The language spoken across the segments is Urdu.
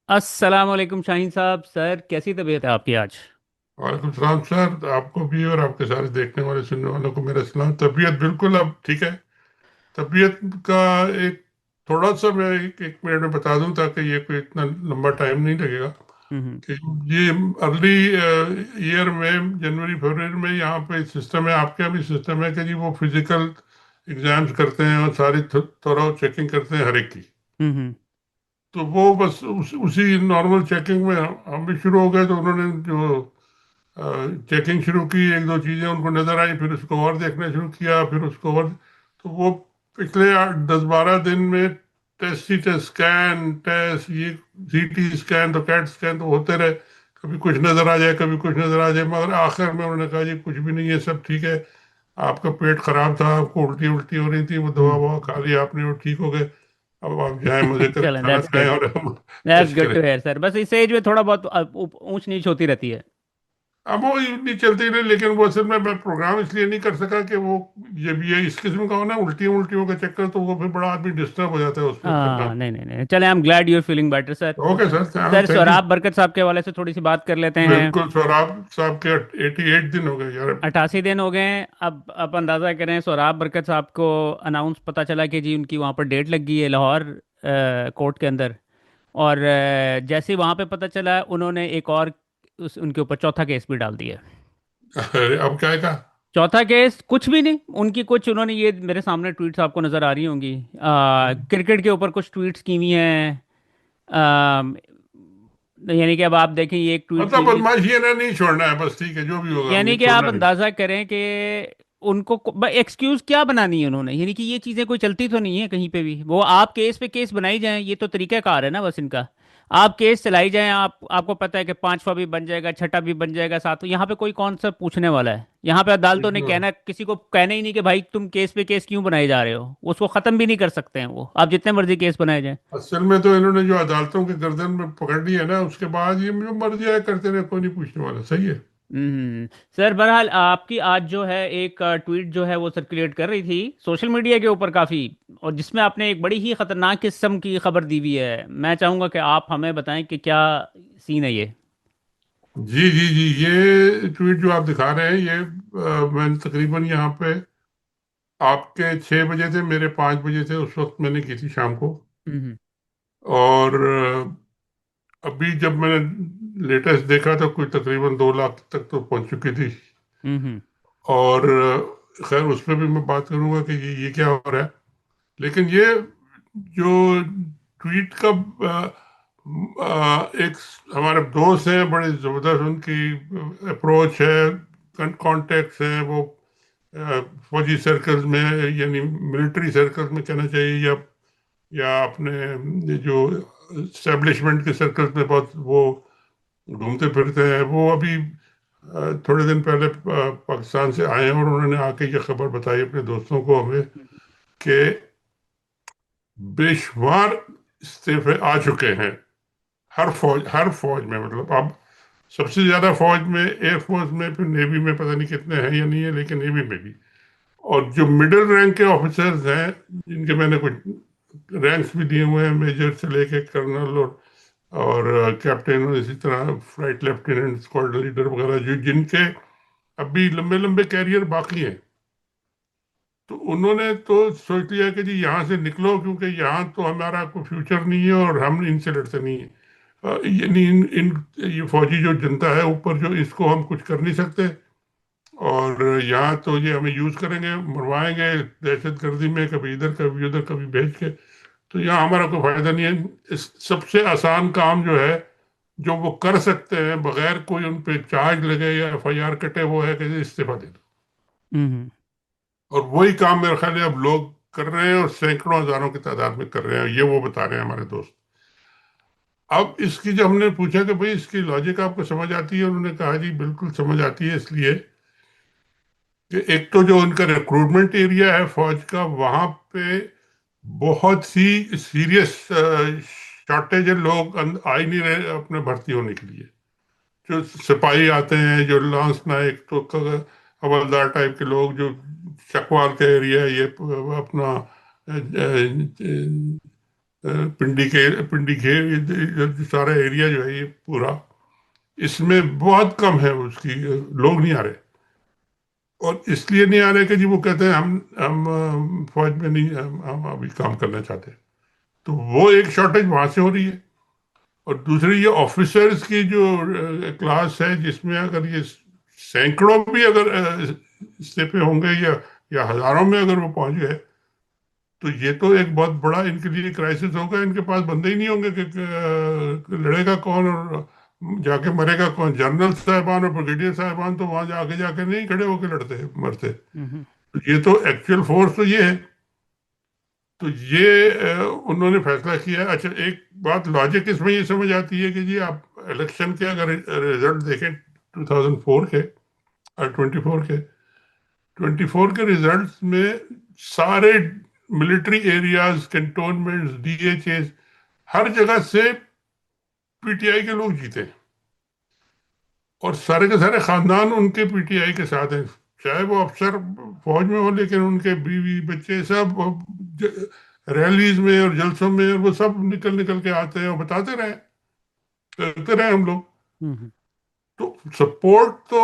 السلام علیکم شاہین صاحب، سر کیسی طبیعت ہے آپ کی آج؟ وعلیکم السلام سر، آپ کو بھی اور آپ کے سارے دیکھنے والے سننے والوں کو میرا سلام۔ طبیعت بالکل اب ٹھیک ہے۔ طبیعت کا ایک تھوڑا سا میں ایک منٹ میں بتا دوں تاکہ یہ کوئی اتنا لمبا ٹائم نہیں لگے گا ہوں کہ یہ ارلی ایئر میں جنوری فروری میں یہاں پہ سسٹم ہے، آپ کے یہاں بھی سسٹم ہے کہ جی وہ فزیکل ایگزامز کرتے ہیں اور ساری تھورو چیکنگ کرتے ہیں ہر ایک کی۔ ہوں تو وہ بس اسی نارمل چیکنگ میں ہم بھی شروع ہو گئے، تو انہوں نے جو چیکنگ شروع کی، ایک دو چیزیں ان کو نظر آئیں، پھر اس کو اور دیکھنا شروع کیا، پھر اس کو اور، تو وہ پچھلے 10 12 دن میں test C test scan test یہ سی ٹی اسکین تو کیٹ اسکین تو ہوتے رہے، کبھی کچھ نظر آ جائے کبھی کچھ نظر آ جائے، مگر آخر میں انہوں نے کہا جی کچھ بھی نہیں ہے، سب ٹھیک ہے، آپ کا پیٹ خراب تھا، آپ کو الٹی الٹی ہو رہی تھی، وہ دوا ہوں ووا کھا لیا آپ نے وہ ٹھیک ہو گئے، اب آپ جائیں مزے کر چلیں، کھانا دیٹس کھائیں گڈ، اور ہم دیٹس ٹیسٹ گڈ کریں۔ ٹو ہیئر سر۔ بس اس ایج میں تھوڑا بہت اونچ نیچ ہوتی رہتی ہے۔ اب وہ اتنی چلتی نہیں، لیکن وہ اصل میں پروگرام اس لیے نہیں کر سکا کہ وہ جب یہ اس قسم کا ہونا الٹیوں الٹیوں کا چکر، تو وہ پھر بڑا آدمی ڈسٹرب ہو جاتا ہے اس میں کرنا۔ ہاں، نہیں نہیں نہیں، چلیں، I'm glad you're feeling better sir. Okay sir, sir thank you. Sohrab Barkat Sahab کے حوالے سے تھوڑی سی بات کر لیتے ہیں۔ بالکل سوراب صاحب کے 88 دن ہو گئے یار ابھی۔ 88 دن ہو گئے ہیں۔ اب اندازہ کریں، سوراب برکت صاحب کو اناؤنس پتہ چلا کہ جی ان کی وہاں پر ڈیٹ لگ گئی ہے لاہور کورٹ کے اندر، اور جیسے ہی وہاں پہ پتہ چلا انہوں نے ایک اور ان کے اوپر چوتھا کیس بھی ڈال دیا ہے۔ اب کیا کہا؟ چوتھا کیس کچھ بھی نہیں، ان کی کچھ انہوں نے یہ میرے سامنے ٹویٹس آپ کو نظر آ رہی ہوں گی، کرکٹ کے اوپر کچھ ٹویٹس کی ہوئی ہیں۔ آ، یعنی کہ اب آپ دیکھیں، یہ ایک ٹویٹ کی مطلب ہوئی ہے، بدماشی نے نہیں چھوڑنا ہے، بس ٹھیک ہے جو بھی ہوگا یعنی نہیں کہ آپ چھوڑنا نہیں۔ اندازہ کریں کہ ان کو ایکسکیوز کیا بنانی ہے انہوں نے، یعنی کہ یہ چیزیں کوئی چلتی تو نہیں ہے کہیں پہ بھی، وہ آپ کیس پہ کیس بنائی جائیں، یہ تو طریقہ کار ہے نا بس ان کا۔ آپ کیس چلائی جائیں، آپ کو پتہ ہے کہ پانچواں بھی بن جائے گا، چھٹا بھی بن جائے گا، ساتھ یہاں پہ کوئی کون سا پوچھنے والا ہے؟ یہاں پہ عدالتوں نے کہنا، کسی کو کہنا ہی نہیں کہ بھائی تم کیس پہ کیس کیوں بنائے جا رہے ہو، اس کو ختم بھی نہیں کر سکتے ہیں وہ، آپ جتنے مرضی کیس بنائے جائیں۔ اصل میں تو انہوں نے جو عدالتوں کے گردن میں پکڑ لی ہے نا، اس کے بعد یہ جو مرضی آئے کرتے رہے، کوئی نہیں پوچھنے والا، صحیح ہے۔ سر بہرحال آپ کی آج جو ہے ایک ٹویٹ جو ہے وہ سرکولیٹ کر رہی تھی سوشل میڈیا کے اوپر کافی، اور جس میں آپ نے ایک بڑی ہی خطرناک قسم کی خبر دی ہوئی ہے، میں چاہوں گا کہ آپ ہمیں بتائیں کہ کیا سین ہے یہ۔ جی جی جی، یہ ٹویٹ جو آپ دکھا رہے ہیں یہ میں نے تقریباً یہاں پہ آپ کے 6 بجے تھے، میرے 5 بجے تھے، اس وقت میں نے کی تھی شام کو۔ ہوں اور ابھی جب میں نے لیٹسٹ دیکھا تو کوئی تقریباً 2 لاکھ تک تو پہنچ چکی تھی۔ ہوں ہوں اور خیر اس پہ بھی میں بات کروں گا کہ یہ کیا ہو رہا ہے، لیکن یہ جو ٹویٹ کا ایک ہمارے دوست ہیں بڑے زبردست، ان کی اپروچ ہے، کانٹیکٹس ہیں وہ فوجی سرکلز میں، یعنی ملٹری سرکلز میں کہنا چاہیے، یا اپنے یہ جو اسٹیبلشمنٹ کے سرکلز میں بہت وہ گھومتے پھرتے ہیں۔ وہ ابھی تھوڑے دن پہلے پاکستان سے آئے ہیں، اور انہوں نے آ کے یہ خبر بتائی اپنے دوستوں کو ہمیں کہ بے شمار استعفے آ چکے ہیں، ہر فوج میں، مطلب اب سب سے زیادہ فوج میں ایئر فورس میں، پھر نیوی میں پتہ نہیں کتنے ہیں یا نہیں ہے، لیکن نیوی میں بھی۔ اور جو مڈل رینک کے آفیسرز ہیں، جن کے میں نے کچھ رینکس بھی دیے ہوئے ہیں، میجر سے لے کے کرنل اور کیپٹن، اور اسی طرح فلائٹ لیفٹیننٹ، اسکواڈرن لیڈر وغیرہ، جن کے ابھی لمبے لمبے کیریئر باقی ہیں، تو انہوں نے تو سوچ لیا کہ جی یہاں سے نکلو، کیونکہ یہاں تو ہمارا کوئی فیوچر نہیں ہے اور ہم ان سے لڑتے نہیں ہیں۔ یعنی یہ فوجی جو جنتا ہے اوپر، جو اس کو ہم کچھ کر نہیں سکتے، اور یہاں تو یہ ہمیں یوز کریں گے، مروائیں گے دہشت گردی میں، کبھی ادھر کبھی ادھر کبھی بھیج کے، تو یہاں ہمارا کوئی فائدہ نہیں ہے۔ سب سے آسان کام جو ہے، جو وہ کر سکتے ہیں بغیر کوئی ان پہ چارج لگے یا ایف آئی آر کٹے، وہ ہے کہ استعفیٰ دے دو۔ ہوں اور وہی کام میرے خیال ہے اب لوگ کر رہے ہیں، اور سینکڑوں ہزاروں کی تعداد میں کر رہے ہیں، یہ وہ بتا رہے ہیں ہمارے دوست۔ اب اس کی جب ہم نے پوچھا کہ بھئی اس کی لاجک آپ کو سمجھ آتی ہے، انہوں نے کہا جی بالکل سمجھ آتی ہے، اس لیے کہ ایک تو جو ان کا ریکروٹمنٹ ایریا ہے فوج کا، وہاں پہ بہت سی سیریس شارٹیج ہے، لوگ آ ہی نہیں رہے اپنے بھرتی ہونے کے لیے۔ جو سپاہی آتے ہیں، جو لانس نائک تو حوالدار ٹائپ کے لوگ، جو چکوال کا ایریا ہے، یہ اپنا پنڈی گھیر یہ سارا ایریا جو ہے یہ پورا، اس میں بہت کم ہے اس کی لوگ نہیں آ رہے، اور اس لیے نہیں آ رہے کہ جی وہ کہتے ہیں ہم فوج میں نہیں، ہم ابھی کام کرنا چاہتے، تو وہ ایک شارٹیج وہاں سے ہو رہی ہے۔ اور دوسری یہ آفیسرز کی جو کلاس ہے، جس میں اگر یہ سینکڑوں بھی اگر استعفے ہوں گے یا ہزاروں میں اگر وہ پہنچ گئے، تو یہ تو ایک بہت بڑا ان کے لیے کرائسس ہوگا، ان کے پاس بندے ہی نہیں ہوں گے کہ لڑے گا کون اور جا کے مرے گا کون۔ جنرل صاحبان اور بریگیڈیئر صاحبان تو وہاں جا کے نہیں کھڑے ہو کے لڑتے مرتے، ہوں تو یہ تو ایکچوئل فورس تو یہ ہے۔ تو یہ انہوں نے فیصلہ کیا ہے۔ اچھا ایک بات لاجک اس میں یہ سمجھ آتی ہے کہ جی آپ الیکشن کے اگر ریزلٹ دیکھیں 2004 کے اور 24 کے ریزلٹس میں سارے military areas, cantonments, D H As, ہر جگہ سے پی ٹی آئی کے لوگ جیتے ہیں، اور سارے کے سارے خاندان ان کے پی ٹی آئی کے ساتھ ہیں، چاہے وہ افسر فوج میں ہو لیکن ان کے بیوی بچے سب ریلیز میں اور جلسوں میں وہ سب نکل نکل کے آتے ہیں اور بتاتے رہے، کرتے رہے ہم لوگ۔ ہوں تو سپورٹ تو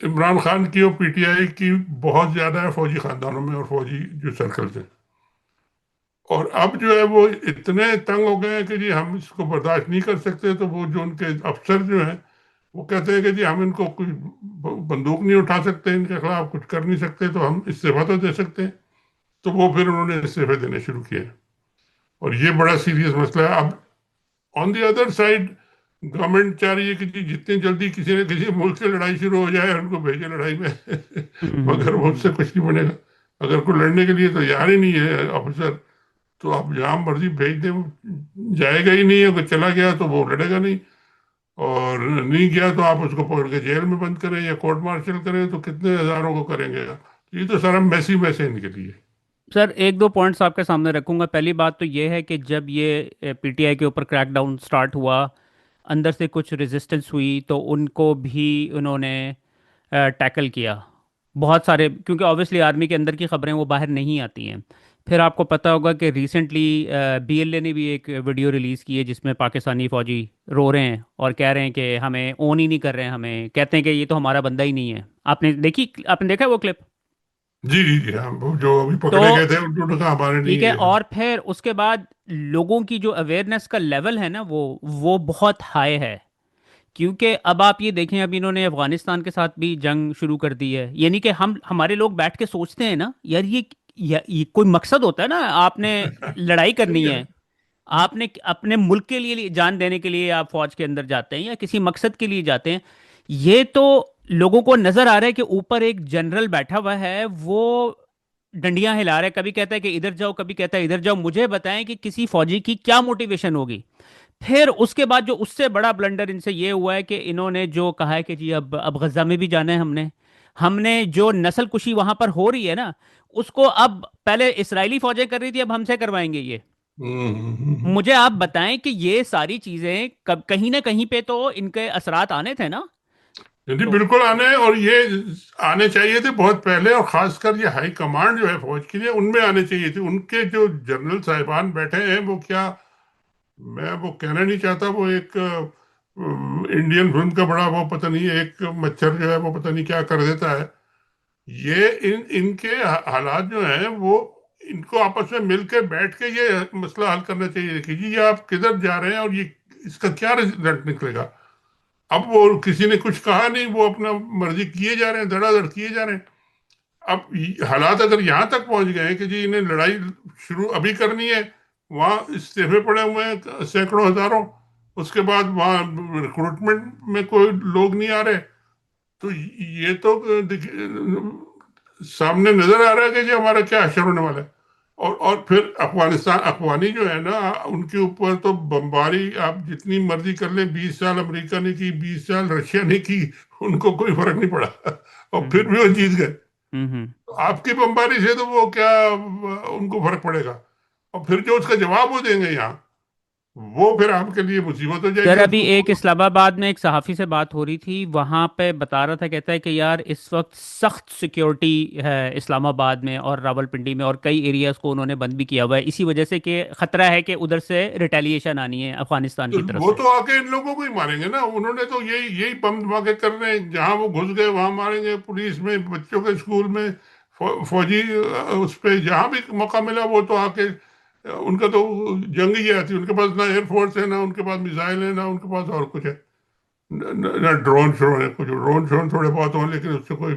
عمران خان کی اور پی ٹی آئی کی بہت زیادہ ہے فوجی خاندانوں میں اور فوجی جو سرکلز ہیں، اور اب جو ہے وہ اتنے تنگ ہو گئے ہیں کہ جی ہم اس کو برداشت نہیں کر سکتے، تو وہ جو ان کے افسر جو ہیں وہ کہتے ہیں کہ جی ہم ان کو کوئی بندوق نہیں اٹھا سکتے، ان کے خلاف کچھ کر نہیں سکتے، تو ہم استعفیٰ تو دے سکتے ہیں۔ تو وہ پھر انہوں نے استعفے دینے شروع کیے، اور یہ بڑا سیریس مسئلہ ہے۔ اب آن دی ادر سائڈ گورنمنٹ چاہ رہی ہے کہ جی جتنی جلدی کسی نہ کسی ملک سے لڑائی شروع ہو جائے ان کو بھیجے لڑائی میں مگر وہ اس سے کچھ نہیں بنے گا، اگر کوئی لڑنے کے لیے تیار ہی نہیں ہے آفیسر، تو آپ جہاں مرضی بھیج دیں وہ جائے گا ہی نہیں، اگر چلا گیا تو وہ لڑے گا نہیں، اور نہیں گیا تو آپ اس کو پکڑ کے جیل میں بند کریں یا کورٹ مارشل کریں، تو کتنے ہزاروں کو کریں گے؟ یہ تو سارا میسی میسے ان کے لیے۔ سر ایک دو پوائنٹس آپ کے سامنے رکھوں گا۔ پہلی بات تو یہ ہے کہ جب یہ پی ٹی آئی کے اوپر کریک ڈاؤن سٹارٹ ہوا، اندر سے کچھ ریزسٹنس ہوئی تو ان کو بھی انہوں نے ٹیکل کیا بہت سارے، کیونکہ آبویسلی آرمی کے اندر کی خبریں وہ باہر نہیں آتی ہیں۔ پھر آپ کو پتہ ہوگا کہ ریسنٹلی بی ایل اے نے بھی ایک ویڈیو ریلیز کی ہے جس میں پاکستانی فوجی رو رہے ہیں اور کہہ رہے ہیں کہ ہمیں اون ہی نہیں کر رہے ہیں، ہمیں کہتے ہیں کہ یہ تو ہمارا بندہ ہی نہیں ہے۔ آپ نے دیکھا وہ کلپ؟ جی جی جی ہاں، وہ جو ابھی تو پکڑے گئے تھے انہوں نے کہا ہمارے نہیں ٹھیک ہے، ہے یہ۔ اور پھر اس کے بعد لوگوں کی جو اویئرنیس کا لیول ہے نا وہ بہت ہائی ہے، کیونکہ اب آپ یہ دیکھیں اب انہوں نے افغانستان کے ساتھ بھی جنگ شروع کر دی ہے، یعنی کہ ہمارے لوگ بیٹھ کے سوچتے ہیں نا یار یہ کوئی مقصد ہوتا ہے نا، آپ نے لڑائی صحیح کرنی ہے۔ ہے، آپ نے اپنے ملک کے لیے جان دینے کے لیے آپ فوج کے اندر جاتے ہیں یا کسی مقصد کے لیے جاتے ہیں۔ یہ تو لوگوں کو نظر آ رہا ہے کہ اوپر ایک جنرل بیٹھا ہوا ہے، وہ ڈنڈیاں ہلا رہا ہے، کبھی کہتا ہے کہ ادھر جاؤ، کبھی کہتا ہے ادھر جاؤ۔ مجھے بتائیں کہ کسی فوجی کی کیا موٹیویشن ہوگی؟ پھر اس کے بعد جو اس سے بڑا بلنڈر ان سے یہ ہوا ہے کہ انہوں نے جو کہا ہے کہ جی اب غزہ میں بھی جانا ہے، ہم نے جو نسل کشی وہاں پر ہو رہی ہے نا، اس کو اب پہلے اسرائیلی فوجیں کر رہی تھی، اب ہم سے کروائیں گے یہ۔ ہوں۔ مجھے آپ بتائیں کہ یہ ساری چیزیں کہیں نہ کہیں پہ تو ان کے اثرات آنے تھے نا۔ جی تو بالکل آنے، اور یہ آنے چاہیے تھے بہت پہلے، اور خاص کر یہ ہائی کمانڈ جو ہے فوج کے لیے ان میں آنے چاہیے تھے۔ ان کے جو جنرل صاحبان بیٹھے ہیں وہ کیا، میں وہ کہنا نہیں چاہتا، وہ ایک انڈین فلم کا بڑا وہ پتہ نہیں ایک مچھر جو ہے وہ پتہ نہیں کیا کر دیتا ہے۔ یہ ان کے حالات جو ہیں وہ ان کو آپس میں مل کے بیٹھ کے یہ مسئلہ حل کرنا چاہیے کہ جی یہ آپ کدھر جا رہے ہیں اور یہ اس کا کیا رزلٹ نکلے گا۔ اب وہ کسی نے کچھ کہا نہیں، وہ اپنا مرضی کیے جا رہے ہیں، دھڑا دھڑ کیے جا رہے ہیں۔ اب حالات اگر یہاں تک پہنچ گئے ہیں کہ جی انہیں لڑائی شروع ابھی کرنی ہے، وہاں استعفے پڑے ہوئے ہیں سینکڑوں ہزاروں، اس کے بعد وہاں ریکروٹمنٹ میں کوئی لوگ نہیں آ رہے، تو یہ تو سامنے نظر آ رہا ہے کہ جی ہمارا کیا حشر ہونے والا ہے۔ اور پھر افغانستان افغانی جو ہے نا، ان کے اوپر تو بمباری آپ جتنی مرضی کر لیں، 20 سال امریکہ نے کی، 20 سال رشیا نے کی، ان کو کوئی فرق نہیں پڑا اور ہوں پھر بھی وہ جیت گئے۔ ہوں ہوں تو آپ کی بمباری سے تو وہ کیا ان کو فرق پڑے گا؟ اور پھر جو اس کا جواب وہ دیں گے یہاں، وہ پھر آپ کے لیے مصیبت ہو جائے سر گی اس ابھی کو ایک اسلام آباد میں ایک صحافی سے بات ہو رہی تھی، وہاں پہ بتا رہا تھا، کہتا ہے کہ یار اس وقت سخت سیکیورٹی ہے اسلام آباد میں اور راولپنڈی میں، اور کئی ایریاز کو انہوں نے بند بھی کیا ہوا ہے اسی وجہ سے کہ خطرہ ہے کہ ادھر سے ریٹیلیشن آنی ہے افغانستان تو کی طرف وہ سے۔ تو آ کے ان لوگوں کو ہی ماریں گے نا، انہوں نے تو یہی بم دھماکے کر رہے ہیں، جہاں وہ گھس گئے وہاں ماریں گے، پولیس میں، بچوں کے اسکول میں، فوجی اس پہ جہاں بھی موقع ملا وہ تو آ کے ان کا تو جنگ ہی آتی، ان کے پاس نہ ایئر فورس ہے، نہ ان کے پاس میزائل ہے، نہ ان کے پاس اور کچھ ہے، نہ ڈرون شرون ہے، کچھ ڈرون شرون تھوڑے بہت ہوں لیکن اس سے کوئی،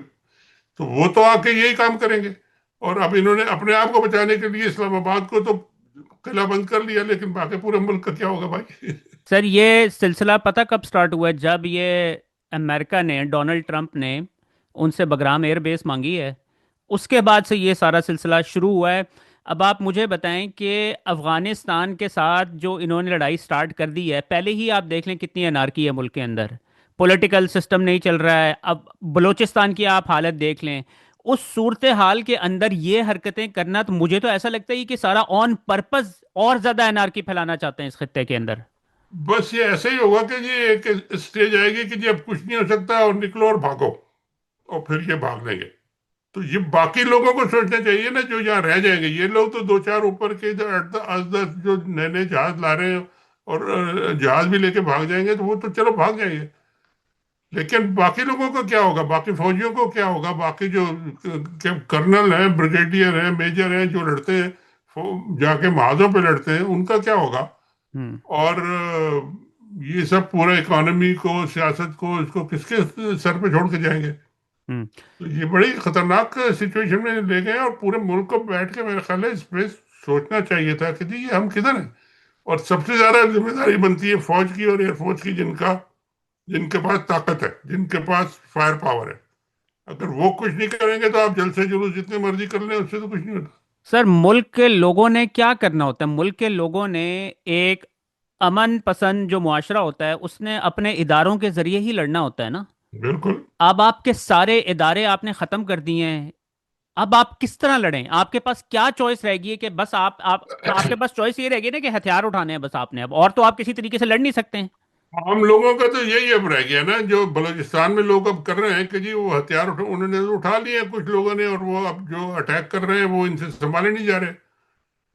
تو وہ تو آ کے یہی کام کریں گے۔ اور اب انہوں نے اپنے آپ کو بچانے کے لیے اسلام آباد کو تو قلعہ بند کر لیا، لیکن باقی پورے ملک کا کیا ہوگا بھائی؟ سر یہ سلسلہ پتہ کب سٹارٹ ہوا ہے؟ جب یہ امریکہ نے، ڈونلڈ ٹرمپ نے ان سے بگرام ایئر بیس مانگی ہے، اس کے بعد سے یہ سارا سلسلہ شروع ہوا ہے۔ اب آپ مجھے بتائیں کہ افغانستان کے ساتھ جو انہوں نے لڑائی سٹارٹ کر دی ہے، پہلے ہی آپ دیکھ لیں کتنی انارکی ہے ملک کے اندر، پولیٹیکل سسٹم نہیں چل رہا ہے۔ اب بلوچستان کی آپ حالت دیکھ لیں، اس صورتحال کے اندر یہ حرکتیں کرنا، تو مجھے تو ایسا لگتا ہے کہ سارا آن پرپز اور زیادہ انارکی پھیلانا چاہتے ہیں اس خطے کے اندر۔ بس یہ ایسے ہی ہوگا کہ جی ایک اسٹیج آئے گی کہ جی اب کچھ نہیں ہو سکتا اور نکلو اور بھاگو، اور پھر یہ بھاگ لیں گے۔ تو یہ باقی لوگوں کو سوچنا چاہیے نا جو یہاں رہ جائیں گے، یہ لوگ تو دو چار اوپر کے جو 8 10 جو نئے نئے جہاز لا رہے ہیں اور جہاز بھی لے کے بھاگ جائیں گے تو وہ تو چلو بھاگ جائیں گے، لیکن باقی لوگوں کو کیا ہوگا، باقی فوجیوں کو کیا ہوگا، باقی جو کرنل ہیں، بریگیڈیئر ہیں، میجر ہیں جو لڑتے ہیں، جا کے محاذوں پہ لڑتے ہیں، ان کا کیا ہوگا؟ ہوں اور یہ سب پورا اکانومی کو، سیاست کو، اس کو کس کے سر پہ چھوڑ کے جائیں گے؟ ہوں تو یہ بڑی خطرناک سچویشن میں لے گئے اور پورے ملک کو بیٹھ کے میرے خیال ہے اس پہ سوچنا چاہیے تھا کہ جی یہ ہم کدھر ہیں۔ اور سب سے زیادہ ذمہ داری بنتی ہے فوج کی اور ایئر فورس کی، جن کے پاس طاقت ہے، جن کے پاس فائر پاور ہے۔ اگر وہ کچھ نہیں کریں گے تو آپ جلسے جلوس جتنے مرضی کر لیں، اس سے تو کچھ نہیں ہوتا۔ سر ملک کے لوگوں نے کیا کرنا ہوتا ہے؟ ملک کے لوگوں نے ایک امن پسند جو معاشرہ ہوتا ہے اس نے اپنے اداروں کے ذریعے ہی لڑنا ہوتا ہے نا۔ بالکل۔ اب آپ کے سارے ادارے آپ نے ختم کر دیے ہیں، اب آپ کس طرح لڑیں؟ آپ کے پاس کیا چوائس رہے گی؟ کہ بس آپ کے پاس چوائس یہ رہے گی نا کہ ہتھیار اٹھانے ہیں بس آپ نے، اب اور تو آپ کسی طریقے سے لڑ نہیں سکتے ہیں۔ عام لوگوں کا تو یہی اب رہ گیا نا، جو بلوچستان میں لوگ اب کر رہے ہیں کہ جی وہ ہتھیار انہوں نے تو اٹھا لیے ہیں کچھ لوگوں نے، اور وہ اب جو اٹیک کر رہے ہیں وہ ان سے سنبھالے نہیں جا رہے۔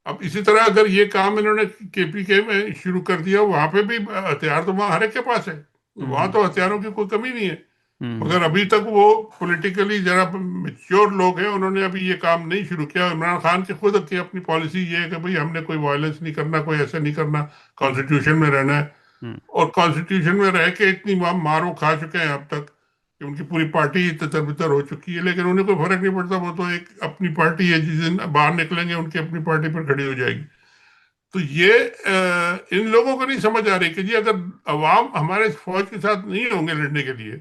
اب اسی طرح اگر یہ کام انہوں نے کے پی کے میں شروع کر دیا، وہاں پہ بھی ہتھیار تو وہاں ہر ایک کے پاس ہے، وہاں ہوں تو ہتھیاروں کی کوئی کمی نہیں ہے، ہوں مگر ابھی تک وہ پولیٹیکلی ذرا میچور لوگ ہیں، انہوں نے ابھی یہ کام نہیں شروع کیا۔ عمران خان کی خود کی اپنی پالیسی یہ ہے کہ بھئی ہم نے کوئی وائلنس نہیں کرنا، کوئی ایسا نہیں کرنا، ہوں کانسٹیٹیوشن میں رہنا ہے۔ ہوں اور کانسٹیٹیوشن میں رہ کے اتنی ماروں کھا چکے ہیں اب تک کہ ان کی پوری پارٹی تتر بتر ہو چکی ہے، لیکن انہیں کوئی فرق نہیں پڑتا، وہ تو ایک اپنی پارٹی ہے، جس دن باہر نکلیں گے ان کی اپنی پارٹی پر کھڑی ہو جائے گی۔ تو یہ ان لوگوں کو نہیں سمجھ آ رہی کہ جی اگر عوام ہمارے فوج کے ساتھ نہیں ہوں گے لڑنے کے لیے،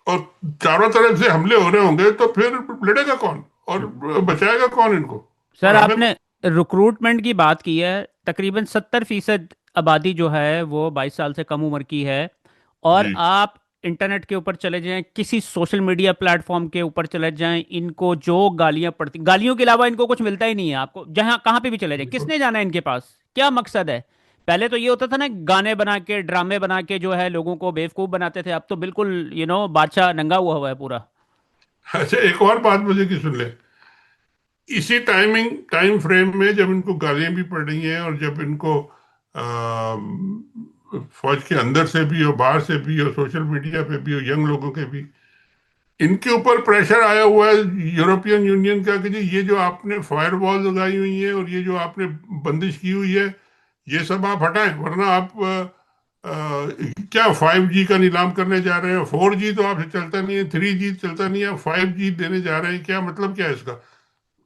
اور چاروں طرف سے حملے ہو رہے ہوں گے، تو پھر لڑے گا کون اور ہوں بچائے گا کون ان کو؟ سر اور ہمیں آپ نے ریکروٹمنٹ کی بات کی ہے، تقریباً 70% آبادی جو ہے وہ 22 سال سے کم عمر کی ہے، اور جی آپ انٹرنیٹ کے اوپر چلے جائیں، کسی سوشل میڈیا پلیٹ فارم کے اوپر چلے جائیں، ان کو جو گالیاں پڑتی، گالیوں کے علاوہ ان کو کچھ ملتا ہی نہیں ہے۔ آپ کو جہاں کہاں پہ بھی چلے جائیں، کس بالکل۔ نے جانا ہے ان کے پاس؟ کیا مقصد ہے؟ پہلے تو یہ ہوتا تھا نا، گانے بنا کے، ڈرامے بنا کے جو ہے لوگوں کو بیوقوف بناتے تھے، اب تو بالکل بادشاہ ننگا ہوا ہے پورا۔ اچھا ایک اور بات مجھے کی سن لیں، اسی ٹائم فریم میں جب ان کو گالیاں بھی پڑ رہی ہیں اور جب ان کو فوج کے اندر سے بھی اور باہر سے بھی اور سوشل میڈیا پہ بھی اور ینگ لوگوں کے بھی ان کے اوپر پریشر آیا ہوا ہے یورپین یونین کا کہ جی یہ جو آپ نے فائر وال لگائی ہوئی ہیں اور یہ جو آپ نے بندش کی ہوئی ہے، یہ سب آپ ہٹائیں، ورنہ آپ کیا 5G کا نیلام کرنے جا رہے ہیں؟ 4G تو آپ سے چلتا نہیں ہے، 3G چلتا نہیں ہے، 5G دینے جا رہے ہیں، کیا مطلب کیا ہے اس کا؟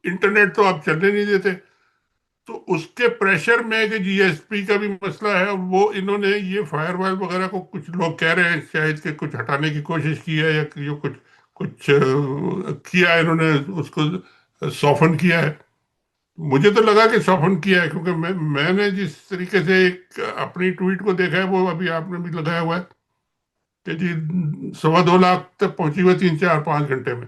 انٹرنیٹ تو آپ چلنے نہیں دیتے۔ تو اس کے پریشر میں کہ جی ایس پی کا بھی مسئلہ ہے، وہ انہوں نے یہ فائر وائل وغیرہ کو، کچھ لوگ کہہ رہے ہیں شاید کہ کچھ ہٹانے کی کوشش کی ہے، یا جو کچھ کیا ہے انہوں نے، اس کو سافن کیا ہے۔ مجھے تو لگا کہ سافن کیا ہے، کیونکہ میں نے جس طریقے سے ایک اپنی ٹویٹ کو دیکھا ہے، وہ ابھی آپ نے بھی لگایا ہوا ہے کہ جی 2.25 لاکھ تک پہنچی ہوئی 3 4 5 گھنٹے میں۔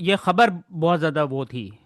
یہ خبر بہت زیادہ وہ تھی،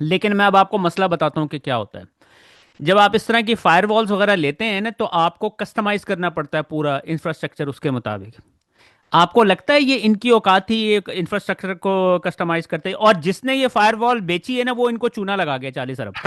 لیکن میں اب آپ کو مسئلہ بتاتا ہوں کہ کیا ہوتا ہے۔ جب آپ اس طرح کی فائر والز وغیرہ لیتے ہیں نا، تو آپ کو کسٹمائز کرنا پڑتا ہے پورا انفراسٹرکچر اس کے مطابق۔ آپ کو لگتا ہے یہ ان کی اوقات تھی یہ انفراسٹرکچر کو کسٹمائز کرتے؟ اور جس نے یہ فائر وال بیچی ہے نا، وہ ان کو چونا لگا گیا 40 ارب۔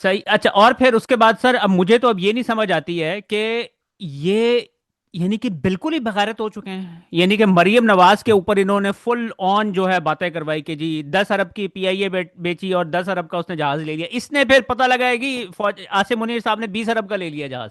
صحیح، اچھا، اور پھر اس کے بعد سر، اب مجھے تو اب یہ نہیں سمجھ آتی ہے کہ یہ یعنی کہ بالکل ہی بغیرت ہو چکے ہیں، یعنی کہ مریم نواز کے اوپر انہوں نے فل آن جو ہے باتیں کروائی کہ جی 10 ارب کی پی آئی اے بیچی اور 10 ارب کا اس نے جہاز لے لیا، اس نے پھر پتہ لگا ہے کہ آصم منیر صاحب نے 20 ارب کا لے لیا جہاز۔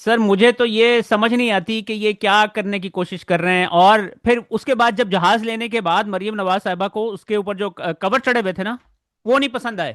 سر مجھے تو یہ سمجھ نہیں آتی کہ یہ کیا کرنے کی کوشش کر رہے ہیں، اور پھر اس کے بعد جب جہاز لینے کے بعد مریم نواز صاحبہ کو اس کے اوپر جو کور چڑھے ہوئے تھے نا، وہ نہیں پسند آئے۔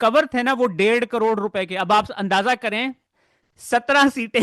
کور تھے نا، وہ 1.5 کروڑ روپے کے۔ اب آپ اندازہ کریں، 17 سیٹیں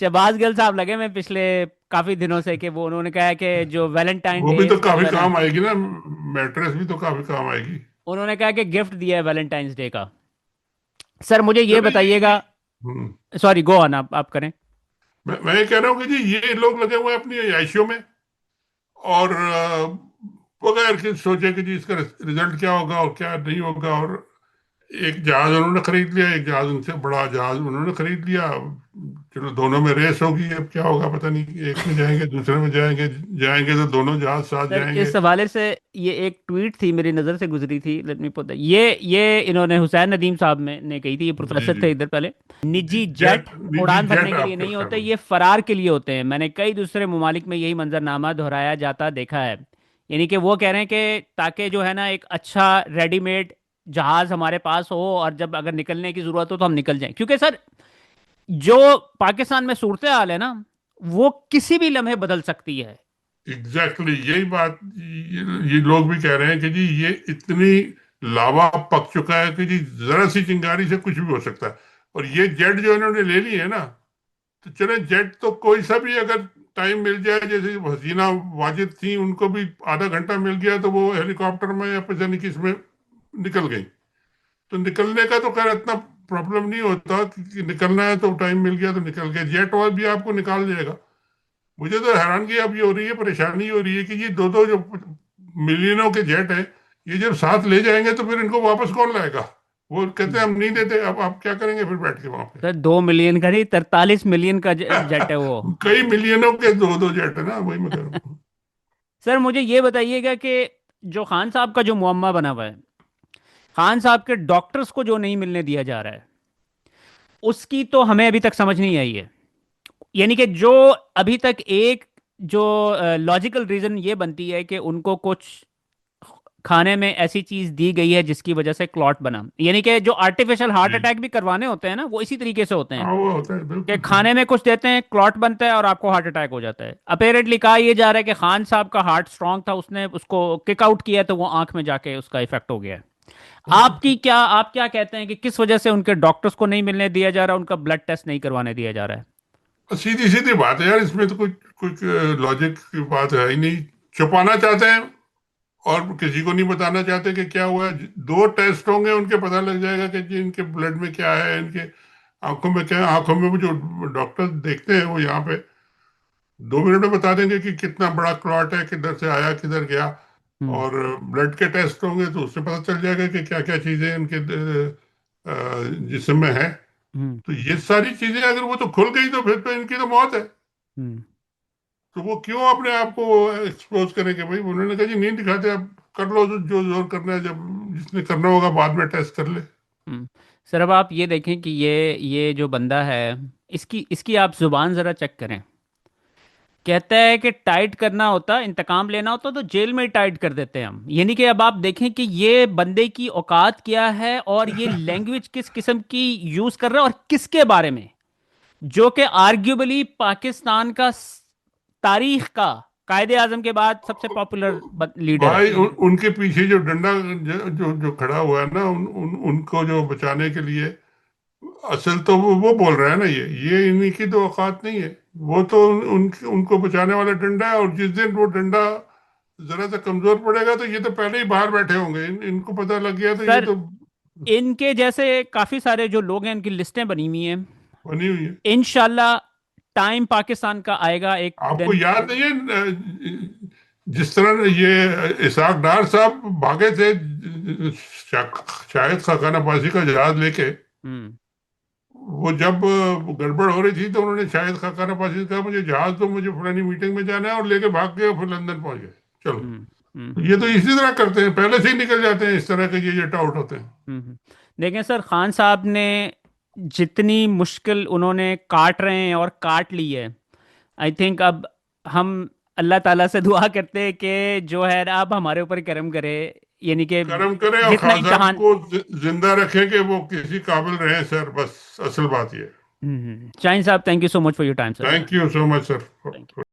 شہباز گل صاحب لگے میں پچھلے کافی دنوں سے کہ وہ انہوں نے کہا ہے کہ جو ویلنٹائن وہ بھی تو ڈیز کا جو کافی ہے نا، کام آئے گی نا، میٹریس بھی تو کافی کام آئے گی۔ انہوں نے کہا کہ گفٹ دیا ہے ویلنٹائنس ڈے کا۔ سر مجھے یہ چلو بتائیے گا، ہم، سوری گو آن، آپ کریں۔ میں یہ کہہ رہا ہوں کہ جی یہ لوگ لگے ہوئے ہیں اپنی عیاشیوں میں، اور بغیر کچھ سوچے کہ جی اس کا رزلٹ کیا ہوگا اور کیا نہیں ہوگا، اور ایک جہاز انہوں نے خرید لیا، ایک جہاز ان سے بڑا جہاز انہوں نے خرید لیا، چلو دونوں میں ریس ہوگی، اب کیا ہوگا پتہ نہیں، ایک میں جائیں گے دوسرے میں جائیں گے تو دونوں جہاز ساتھ سر جائیں گے۔ اس حوالے سے یہ ایک ٹویٹ تھی میری نظر سے گزری تھی، لیٹ می پتا، یہ انہوں نے حسین ندیم صاحب نے کہی تھی، یہ جی پروفیسر جی تھے ادھر پہلے۔ جی، نجی جیٹ، جیٹ نجی اڑان جیٹ بھرنے کے لیے آپ کا نہیں خیال ہوتے، ہے۔ یہ فرار کے لیے ہوتے ہیں۔ میں نے کئی دوسرے ممالک میں یہی منظرنامہ دہرایا جاتا دیکھا ہے، یعنی کہ وہ کہہ رہے ہیں کہ تاکہ جو ہے نا ایک اچھا ریڈی میڈ جہاز ہمارے پاس ہو، اور جب اگر نکلنے کی ضرورت ہو تو ہم نکل جائیں، کیونکہ سر جو پاکستان میں صورتحال ہے نا، وہ کسی بھی لمحے بدل سکتی ہے۔ ایگزیکٹلی یہی بات، یہ لوگ بھی کہہ رہے ہیں کہ جی یہ اتنی لاوا پک چکا ہے کہ جی ذرا سی چنگاری سے کچھ بھی ہو سکتا ہے، اور یہ جیٹ جو انہوں نے لے لی ہے نا، تو چلیں جیٹ تو کوئی سا بھی اگر ٹائم مل جائے، جیسے حسینہ واجد تھیں، ان کو بھی آدھا گھنٹہ مل گیا تو وہ ہیلی کاپٹر میں یا پتہ نہیں کس میں نکل گئی، تو نکلنے کا تو خیر اتنا پرابلم نہیں ہوتا کہ نکلنا ہے تو ٹائم مل گیا تو نکل گیا، جیٹ اور بھی آپ کو نکال دے گا۔ مجھے تو حیرانگی اب یہ ہو رہی ہے، پریشانی ہو رہی ہے کہ یہ دو دو جو ملینوں کے جیٹ ہیں، یہ جب ساتھ لے جائیں گے تو پھر ان کو واپس کون لائے گا؟ وہ کہتے ہیں ہم نہیں دیتے، اب آپ کیا کریں گے پھر بیٹھ کے وہاں سر 2 ملین کا نہیں، 43 ملین کا جیٹ ہے وہ۔ پہ؟ کئی ملینوں کے دو دو جیٹ ہے نا، وہی میں کہہ رہا ہوں۔ سر مجھے یہ بتائیے گا کہ جو خان صاحب کا جو معمہ بنا ہوا ہے، خان صاحب کے ڈاکٹرز کو جو نہیں ملنے دیا جا رہا ہے، اس کی تو ہمیں ابھی تک سمجھ نہیں آئی ہے، یعنی کہ جو ابھی تک ایک جو لاجیکل ریزن یہ بنتی ہے کہ ان کو کچھ کھانے میں ایسی چیز دی گئی ہے جس کی وجہ سے کلوٹ بنا، یعنی کہ جو آرٹیفیشل ہارٹ جی اٹیک بھی کروانے ہوتے ہیں نا، وہ اسی طریقے سے ہوتے ہیں ہاں، وہ ہوتا ہے کہ بالکل کھانے میں کچھ دیتے ہیں، کلوٹ بنتا ہے اور آپ کو ہارٹ اٹیک ہو جاتا ہے۔ اپیرنٹلی کہا یہ جا رہا ہے کہ خان صاحب کا ہارٹ سٹرونگ تھا، اس نے اس کو کک آؤٹ کیا تو وہ آنکھ میں جا کے اس کا افیکٹ ہو گیا ہے۔ آپ کیا کہتے ہیں کہ کس وجہ سے ان کے ڈاکٹرز کو نہیں ملنے دیا جا رہا، ان کا بلڈ ٹیسٹ نہیں کروانے دیا جا رہا ہے؟ سیدھی سیدھی بات ہے یار، اس میں تو کچھ لاجک کی بات ہے ہی نہیں، چھپانا چاہتے ہیں اور کسی کو نہیں بتانا چاہتے کہ کیا ہوا ہے۔ دو ٹیسٹ ہوں گے، ان کے پتہ لگ جائے گا کہ جی ان کے بلڈ میں کیا ہے، ان کے آنکھوں میں کیا ہے۔ آنکھوں میں وہ جو ڈاکٹر دیکھتے ہیں وہ یہاں پہ 2 منٹ میں بتا دیں گے کہ کتنا بڑا کلاٹ ہے، کدھر سے آیا کدھر گیا، ہوں اور بلڈ کے ٹیسٹ ہوں گے تو اس سے پتہ چل جائے گا کہ کیا کیا چیزیں ان کے جسم میں ہیں۔ ہوں تو یہ ساری چیزیں اگر وہ تو کھل گئی تو پھر تو ان کی تو موت ہے، ہوں تو وہ کیوں اپنے آپ کو ایکسپوز کریں کہ بھائی انہوں نے کہا جی نہیں دکھاتے، اب کر لو جو زور کرنا ہے، جب جس نے کرنا ہوگا بعد میں ٹیسٹ کر لے۔ ہوں سر اب آپ یہ دیکھیں کہ یہ جو بندہ ہے، اس کی آپ زبان ذرا چیک کریں، کہتا ہے کہ ٹائٹ کرنا ہوتا، انتقام لینا ہوتا تو جیل میں ہی ٹائٹ کر دیتے ہیں ہم. یعنی کہ اب آپ دیکھیں کہ یہ بندے کی اوقات کیا ہے اور یہ لینگویج کس قسم کی یوز کر رہا ہے اور کس کے بارے میں، جو کہ آرگیوبلی پاکستان کا تاریخ کا قائد اعظم کے بعد سب سے پاپولر لیڈر ہے. بھائی ان کے پیچھے جو ڈنڈا جو کھڑا ہوا ہے نا، ان کو جو بچانے کے لیے، اصل تو وہ بول رہا ہے نا، یہ انہیں کی تو اوقات نہیں ہے. وہ تو ان کو بچانے والا ڈنڈا ہے، اور جس دن وہ ڈنڈا ذرا سا کمزور پڑے گا تو یہ تو پہلے ہی باہر بیٹھے ہوں گے. ان کو پتہ لگ گیا تو یہ سر تو ان کے جیسے کافی سارے جو لوگ ہیں ان کی لسٹیں بنی ہوئی ہیں. بنی ہوئی ہے. انشاءاللہ ٹائم پاکستان کا آئے گا ایک آپ کو دن. یاد نہیں ہے جس طرح یہ اسحاق ڈار صاحب بھاگے تھے شاہد خاقان عباسی کا جہاز لے کے؟ ہم، وہ جب گڑبڑ ہو رہی تھی تو انہوں نے شاہد خاقان عباسی سے کہا مجھے جہاز دو، مجھے فلانی میٹنگ میں جانا ہے، اور لے کے بھاگ گئے اور پھر لندن پہنچ گئے. چلو، ہم، ہم، یہ تو اسی طرح کرتے ہیں، پہلے سے ہی نکل جاتے ہیں اس طرح کے یہ ٹاؤٹ ہوتے ہیں. ہم. دیکھیں سر، خان صاحب نے جتنی مشکل انہوں نے کاٹ رہے ہیں اور کاٹ لی ہے، آئی تھنک اب ہم اللہ تعالیٰ سے دعا کرتے ہیں کہ جو ہے نا اب ہمارے اوپر کرم کرے. یعنی کہ کرم کرے اور جتنا خان صاحب امتحان. کو زندہ رکھے کہ وہ کسی قابل رہیں سر، بس اصل بات یہ ہے. شاہین صاحب، thank you so much for your time sir. Thank you so much sir. Thank you.